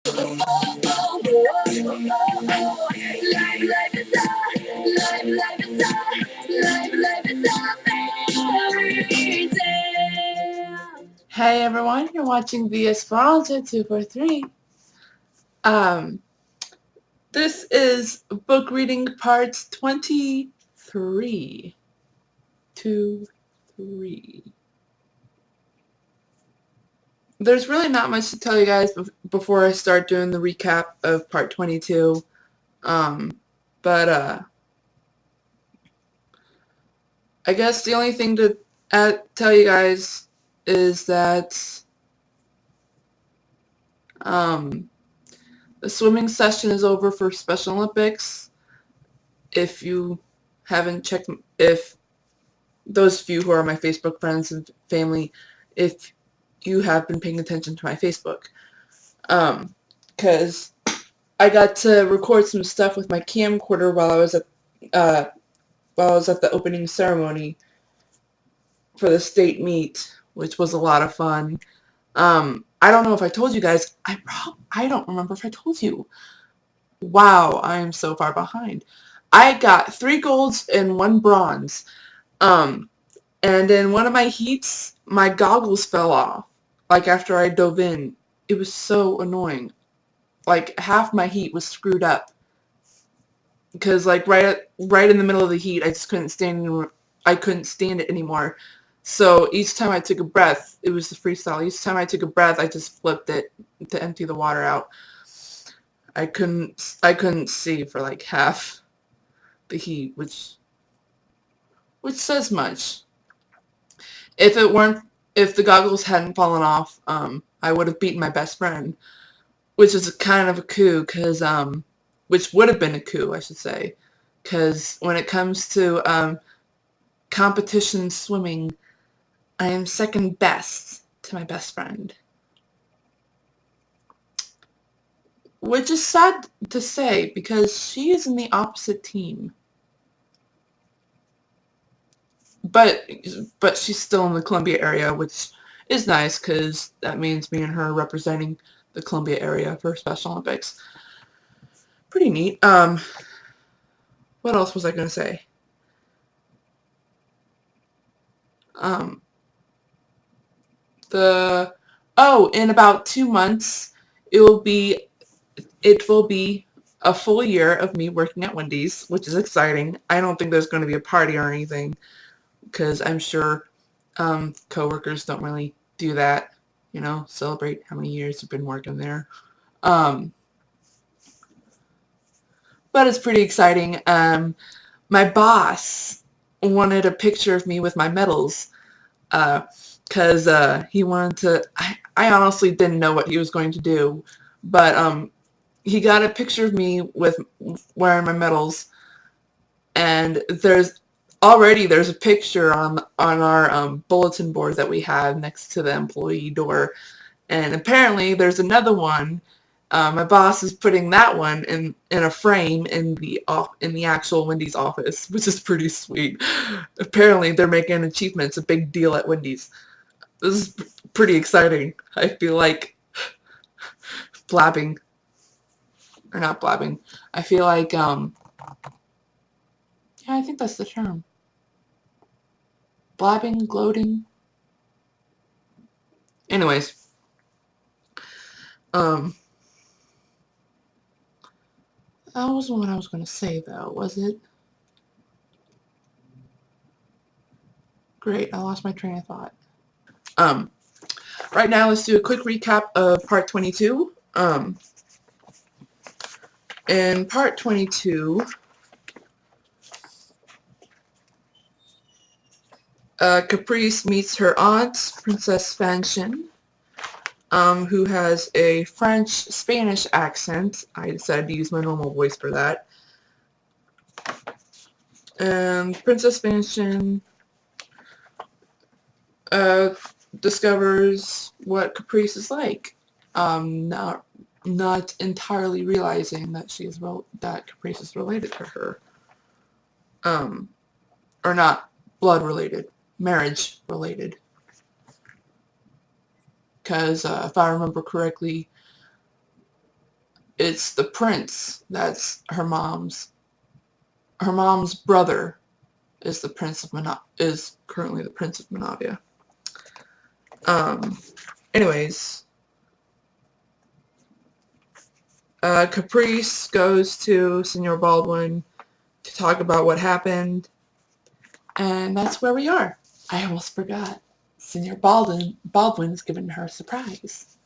Hey everyone, you're watching the Esperanza 243. This is book reading parts 23. 3. There's really not much to tell you guys before I start doing the recap of part 22. But I guess the only thing to tell you guys is that the swimming session is over for Special Olympics. If you haven't checked, if those of you who are my Facebook friends and family, if you have been paying attention to my Facebook, because I got to record some stuff with my camcorder while I was at the opening ceremony for the state meet, which was a lot of fun. I don't know if I told you guys. I don't remember if I told you. Wow, I am so far behind. I got 3 golds and 1 bronze. And in one of my heats, my goggles fell off. Like after I dove in. It was so annoying. Like half my heat was screwed up. Because like right in the middle of the heat, I just couldn't stand it anymore. So each time I took a breath, it was the freestyle. Each time I took a breath, I just flipped it to empty the water out. I couldn't see for like half the heat, which says much. If the goggles hadn't fallen off, I would have beaten my best friend, which is kind of a coup, which would have been a coup, I should say, because when it comes to competition swimming, I am second best to my best friend. Which is sad to say, because she is in the opposite team. But she's still in the Columbia area, which is nice, because that means me and her representing the Columbia area for Special Olympics. Pretty neat. What else was I going to say? In about 2 months, it will be a full year of me working at Wendy's, which is exciting. I don't think there's going to be a party or anything, because I'm sure coworkers don't really do that, celebrate how many years you've been working there. But it's pretty exciting. My boss wanted a picture of me with my medals, because he wanted to. I honestly didn't know what he was going to do, but he got a picture of me with wearing my medals, and there's a picture on our bulletin board that we have next to the employee door, and apparently there's another one. My boss is putting that one in a frame in the actual Wendy's office, which is pretty sweet. Apparently they're making achievements a big deal at Wendy's. This is pretty exciting. I feel like blabbing, or not blabbing. I feel like yeah, I think that's the term. Blabbing, gloating. Anyways, that wasn't what I was going to say, though, was it? Great, I lost my train of thought. Right now, let's do a quick recap of part 22. In part 22, Caprice meets her aunt, Princess Fanchon, who has a French-Spanish accent. I decided to use my normal voice for that. And Princess Fanchon discovers what Caprice is like, not entirely realizing that that Caprice is related to her, or not blood related, marriage related. Because if I remember correctly, It's the prince. That's her mom's. Her mom's brother is the prince of is currently the prince of Menavia. Anyways, Caprice goes to Senor Baldwin to talk about what happened, and that's where we are. I almost forgot. Senor Baldwin's given her a surprise.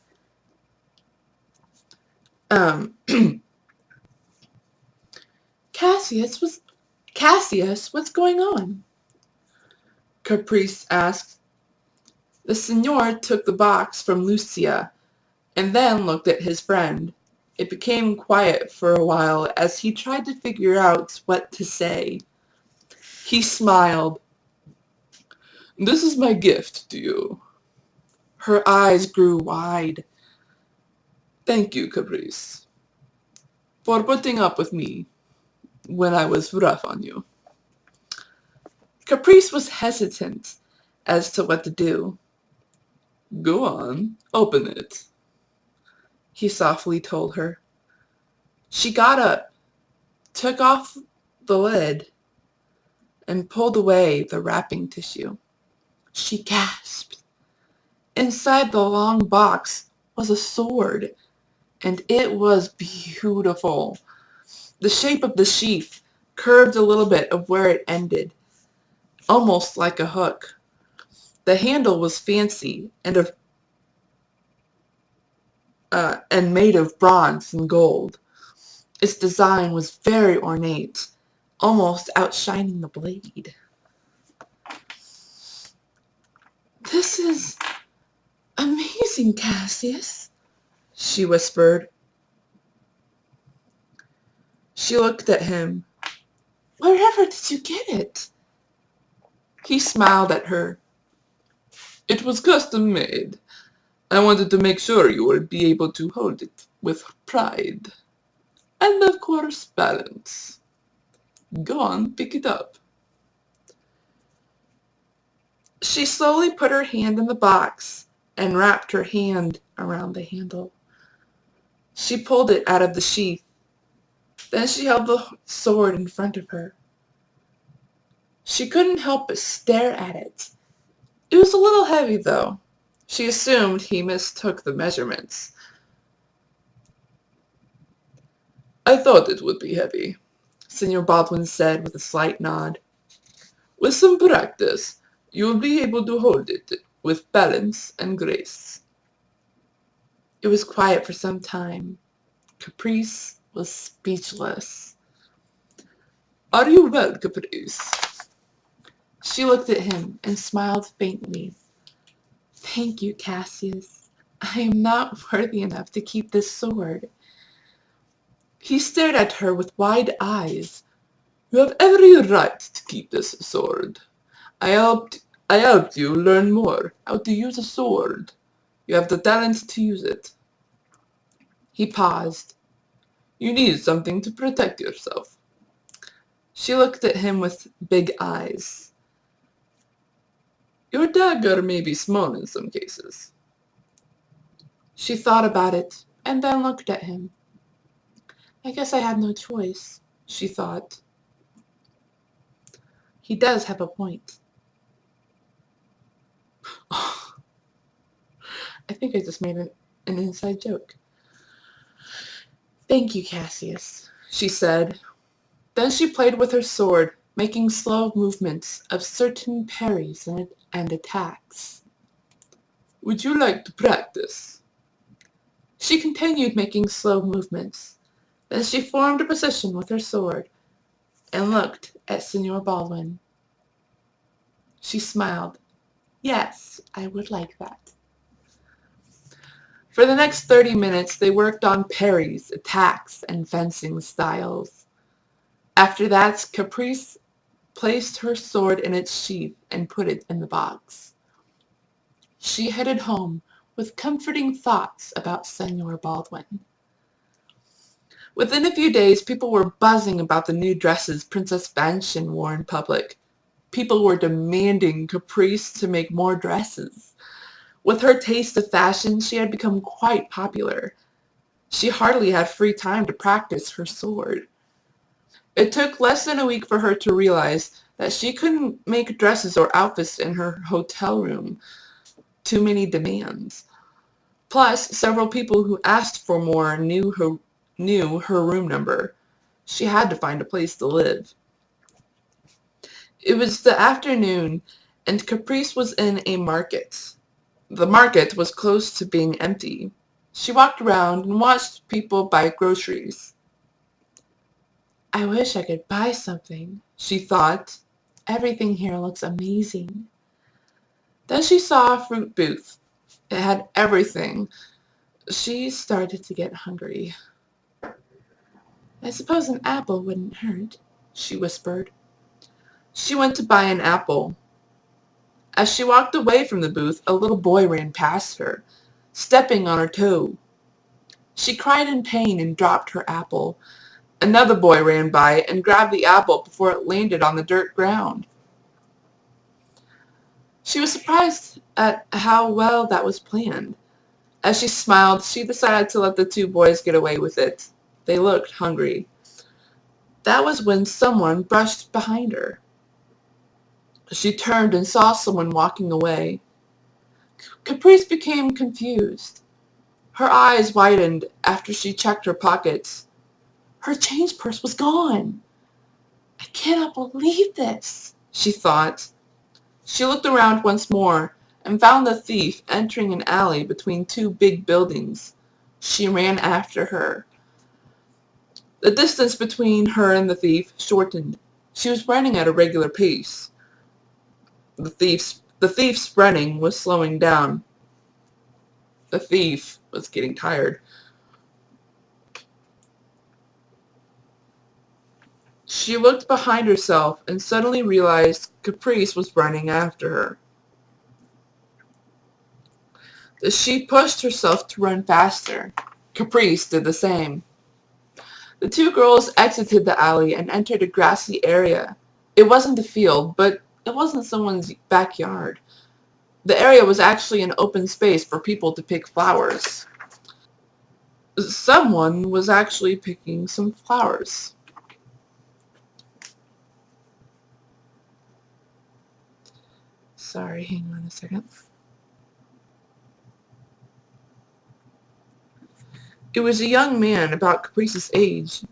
Cassius, what's going on? Caprice asked. The Senor took the box from Lucia and then looked at his friend. It became quiet for a while as he tried to figure out what to say. He smiled. This is my gift to you. Her eyes grew wide. Thank you, Caprice, for putting up with me when I was rough on you. Caprice was hesitant as to what to do. Go on, open it, he softly told her. She got up, took off the lid, and pulled away the wrapping tissue. She gasped. Inside the long box was a sword, and it was beautiful. The shape of the sheath curved a little bit of where it ended, almost like a hook. The handle was fancy and made of bronze and gold. Its design was very ornate, almost outshining the blade. This is amazing, Cassius, she whispered. She looked at him. Wherever did you get it? He smiled at her. It was custom made. I wanted to make sure you would be able to hold it with pride. And of course, balance. Go on, pick it up. She slowly put her hand in the box and wrapped her hand around the handle. She pulled it out of the sheath. Then she held the sword in front of her. She couldn't help but stare at it. It was a little heavy, though. She assumed he mistook the measurements. I thought it would be heavy, Senor Baldwin said with a slight nod. With some practice, you will be able to hold it with balance and grace. It was quiet for some time. Caprice was speechless. Are you well, Caprice? She looked at him and smiled faintly. Thank you, Cassius. I am not worthy enough to keep this sword. He stared at her with wide eyes. You have every right to keep this sword. I helped you learn more how to use a sword. You have the talent to use it. He paused. You need something to protect yourself. She looked at him with big eyes. Your dagger may be small in some cases. She thought about it and then looked at him. I guess I had no choice, she thought. He does have a point. I think I just made an inside joke. Thank you, Cassius, she said. Then she played with her sword, making slow movements of certain parries and attacks. Would you like to practice? She continued making slow movements. Then she formed a position with her sword and looked at Senor Baldwin. She smiled. Yes, I would like that. For the next 30 minutes, they worked on parries, attacks, and fencing styles. After that, Caprice placed her sword in its sheath and put it in the box. She headed home with comforting thoughts about Senor Baldwin. Within a few days, people were buzzing about the new dresses Princess Fanchon wore in public. People were demanding Caprice to make more dresses. With her taste of fashion, she had become quite popular. She hardly had free time to practice her sword. It took less than a week for her to realize that she couldn't make dresses or outfits in her hotel room. Too many demands. Plus, several people who asked for more knew her room number. She had to find a place to live. It was the afternoon, and Caprice was in a market. The market was close to being empty. She walked around and watched people buy groceries. I wish I could buy something, she thought. Everything here looks amazing. Then she saw a fruit booth. It had everything. She started to get hungry. I suppose an apple wouldn't hurt, she whispered. She went to buy an apple. As she walked away from the booth, a little boy ran past her, stepping on her toe. She cried in pain and dropped her apple. Another boy ran by and grabbed the apple before it landed on the dirt ground. She was surprised at how well that was planned. As she smiled, she decided to let the two boys get away with it. They looked hungry. That was when someone brushed behind her. She turned and saw someone walking away. Caprice became confused. Her eyes widened after she checked her pockets. Her change purse was gone. I cannot believe this, she thought. She looked around once more and found the thief entering an alley between two big buildings. She ran after her. The distance between her and the thief shortened. She was running at a regular pace. The thief's running was slowing down. The thief was getting tired. She looked behind herself and suddenly realized Caprice was running after her. She pushed herself to run faster. Caprice did the same. The two girls exited the alley and entered a grassy area. It wasn't a field, but it wasn't someone's backyard. The area was actually an open space for people to pick flowers. Someone was actually picking some flowers. Sorry, hang on a second. It was a young man about Caprice's age.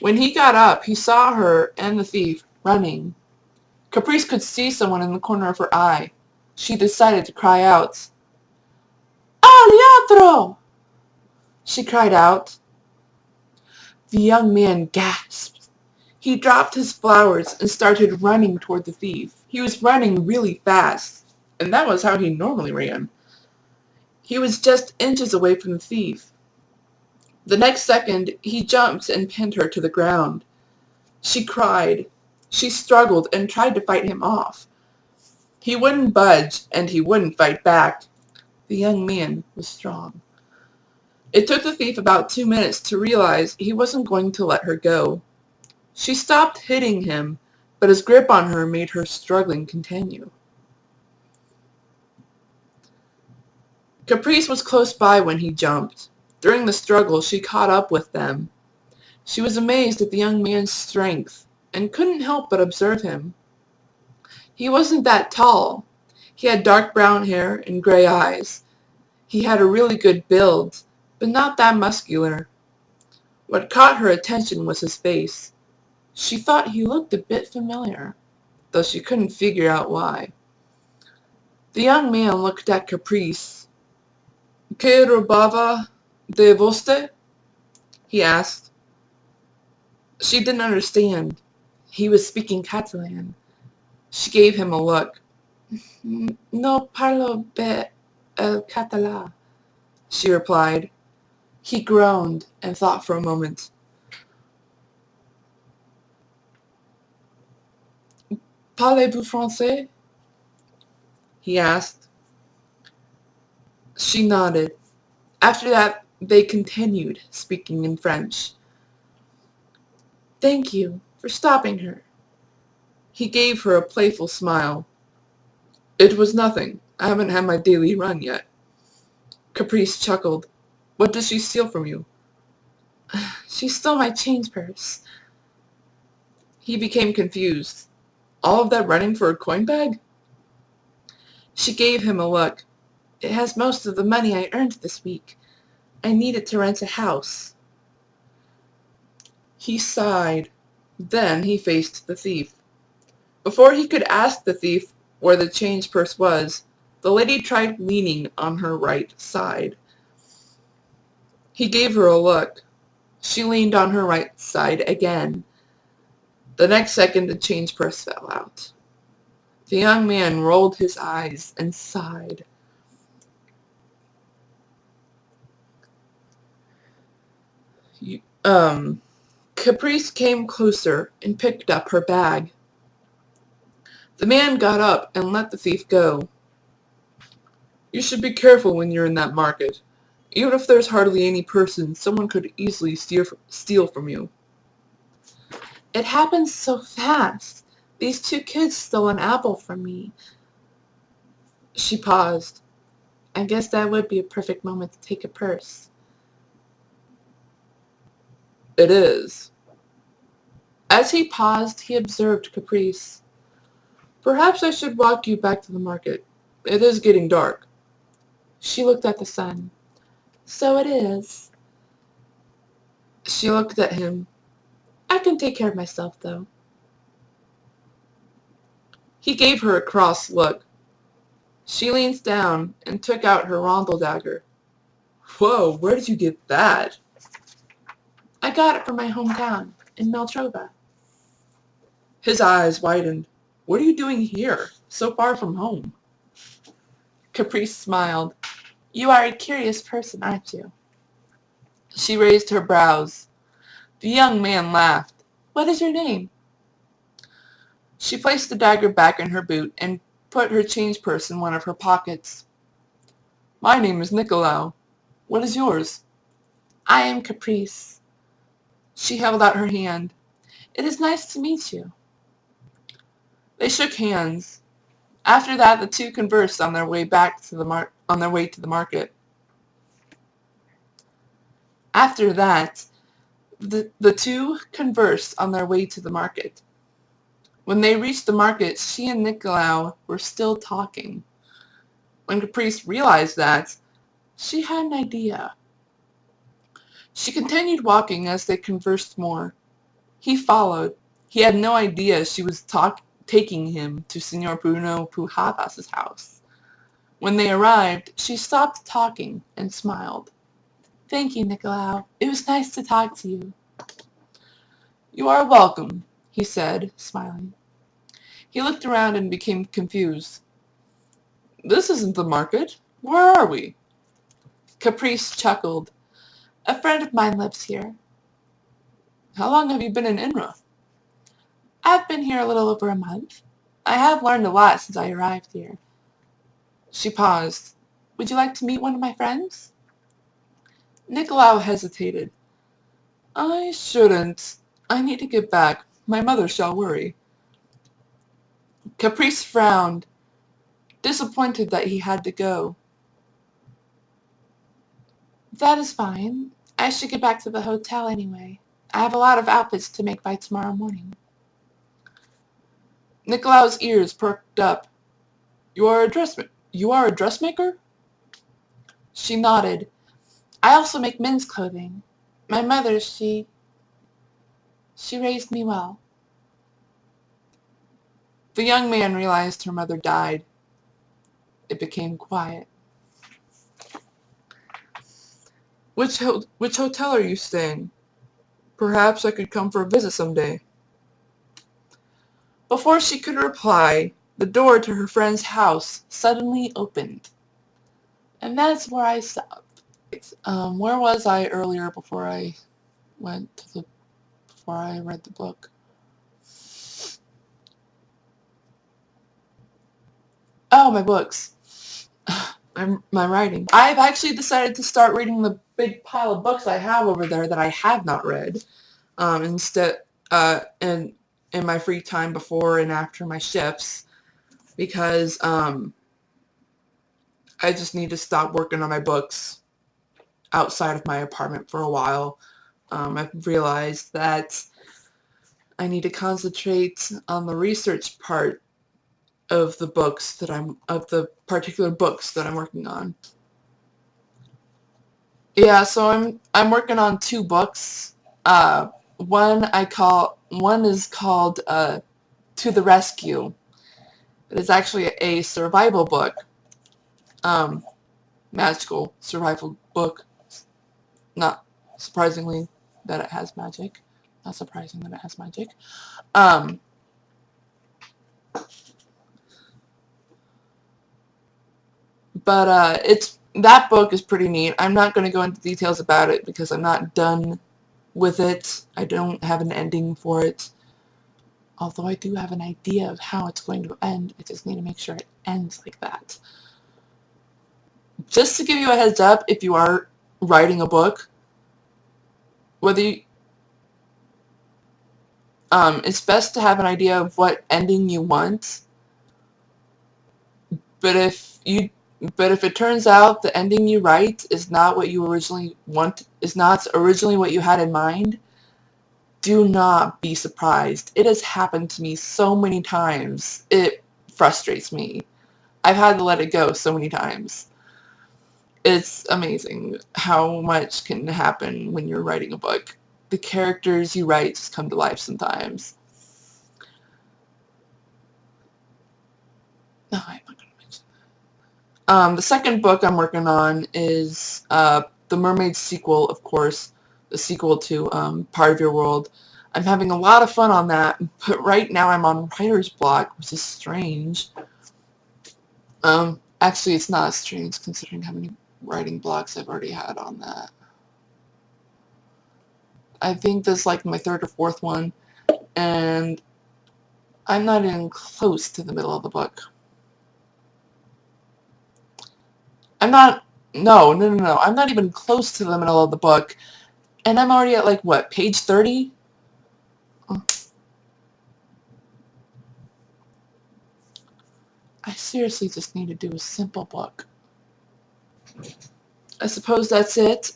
When he got up, he saw her and the thief running. Caprice could see someone in the corner of her eye. She decided to cry out. Aliatro! She cried out. The young man gasped. He dropped his flowers and started running toward the thief. He was running really fast, and that was how he normally ran. He was just inches away from the thief. The next second, he jumped and pinned her to the ground. She cried. She struggled and tried to fight him off. He wouldn't budge, and he wouldn't fight back. The young man was strong. It took the thief about 2 minutes to realize he wasn't going to let her go. She stopped hitting him, but his grip on her made her struggling continue. Caprice was close by when he jumped. During the struggle, she caught up with them. She was amazed at the young man's strength and couldn't help but observe him. He wasn't that tall. He had dark brown hair and gray eyes. He had a really good build, but not that muscular. What caught her attention was his face. She thought he looked a bit familiar, though she couldn't figure out why. The young man looked at Caprice. "Que robava de vostè?" he asked. She didn't understand. He was speaking Catalan. She gave him a look. "No parlo bé el català," she replied. He groaned and thought for a moment. "Parlez-vous français?" he asked. She nodded. After that, they continued speaking in French. "Thank you for stopping her." He gave her a playful smile. "It was nothing. I haven't had my daily run yet." Caprice chuckled. "What did she steal from you?" She stole my change purse. He became confused. All of that running for a coin bag? She gave him a look. It has most of the money I earned this week. I need it to rent a house. He sighed. Then he faced the thief. Before he could ask the thief where the change purse was, the lady tried leaning on her right side. He gave her a look. She leaned on her right side again. The next second, the change purse fell out. The young man rolled his eyes and sighed. Caprice came closer and picked up her bag. The man got up and let the thief go. You should be careful when you're in that market. Even if there's hardly any person, someone could easily steal from you. It happened so fast. These two kids stole an apple from me. She paused. I guess that would be a perfect moment to take a purse. It is. As he paused, he observed Caprice. Perhaps I should walk you back to the market. It is getting dark. She looked at the sun. So it is. She looked at him. I can take care of myself, though. He gave her a cross look. She leaned down and took out her rondel dagger. Whoa, where did you get that? I got it from my hometown, in Meltrova. His eyes widened. What are you doing here, so far from home? Caprice smiled. You are a curious person, aren't you? She raised her brows. The young man laughed. What is your name? She placed the dagger back in her boot and put her change purse in one of her pockets. My name is Nicolau. What is yours? I am Caprice. She held out her hand. It is nice to meet you. They shook hands. After that, the two conversed on their way back to the market. After that, the two conversed on their way to the market. When they reached the market, she and Nicolau were still talking. When Caprice realized that, she had an idea. She continued walking as they conversed more. He followed. He had no idea she was taking him to Senor Bruno Pujadas' house. When they arrived, she stopped talking and smiled. Thank you, Nicolau. It was nice to talk to you. You are welcome, he said, smiling. He looked around and became confused. This isn't the market. Where are we? Caprice chuckled. A friend of mine lives here. How long have you been in Inra? I've been here a little over a month. I have learned a lot since I arrived here. She paused. Would you like to meet one of my friends? Nicolau hesitated. I shouldn't. I need to get back. My mother shall worry. Caprice frowned, disappointed that he had to go. That is fine. I should get back to the hotel anyway. I have a lot of outfits to make by tomorrow morning. Nicolau's ears perked up. You are a dressmaker? She nodded. I also make men's clothing. My mother, she raised me well. The young man realized her mother died. It became quiet. Which hotel are you staying? Perhaps I could come for a visit someday. Before she could reply, the door to her friend's house suddenly opened. And that's where I stopped. Where was I earlier before I read the book? Oh, my books. My writing. I've actually decided to start reading the big pile of books I have over there that I have not read. Instead, in my free time before and after my shifts, because I just need to stop working on my books outside of my apartment for a while, I've realized that I need to concentrate on the research part of the particular books that I'm working on. Yeah, so I'm working on 2 books. One is called To the Rescue. It is actually a survival book, magical survival book. Not surprisingly that it has magic. Not surprising that it has magic. But that book is pretty neat. I'm not going to go into details about it because I'm not done with it. I don't have an ending for it. Although I do have an idea of how it's going to end. I just need to make sure it ends like that. Just to give you a heads up, if you are writing a book, whether you, it's best to have an idea of what ending you want. But if it turns out the ending you write is not what you originally want, is not originally what you had in mind, do not be surprised. It has happened to me so many times. It frustrates me. I've had to let it go so many times. It's amazing how much can happen when you're writing a book. The characters you write just come to life sometimes. No, I'm not going to mention that. The second book I'm working on is the Mermaid sequel, of course, the sequel to Part of Your World. I'm having a lot of fun on that, but right now I'm on writer's block, which is strange. Actually, it's not strange considering how many writing blocks I've already had on that. I think this is like my 3rd or 4th one, and I'm not even close to the middle of the book. I'm not even close to the middle of the book, and I'm already at, like, what, page 30? Oh. I seriously just need to do a simple book. I suppose that's it.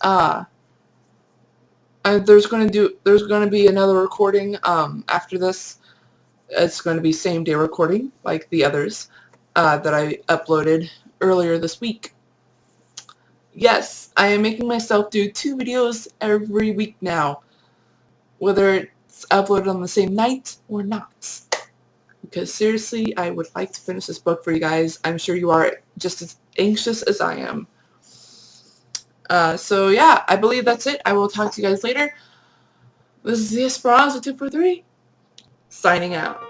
There's going to be another recording after this. It's going to be same day recording like the others that I uploaded earlier this week. Yes, I am making myself do 2 videos every week now, whether it's uploaded on the same night or not. Because seriously, I would like to finish this book for you guys. I'm sure you are just as anxious as I am. So yeah, I believe that's it. I will talk to you guys later. This is the Esperanza 243, signing out.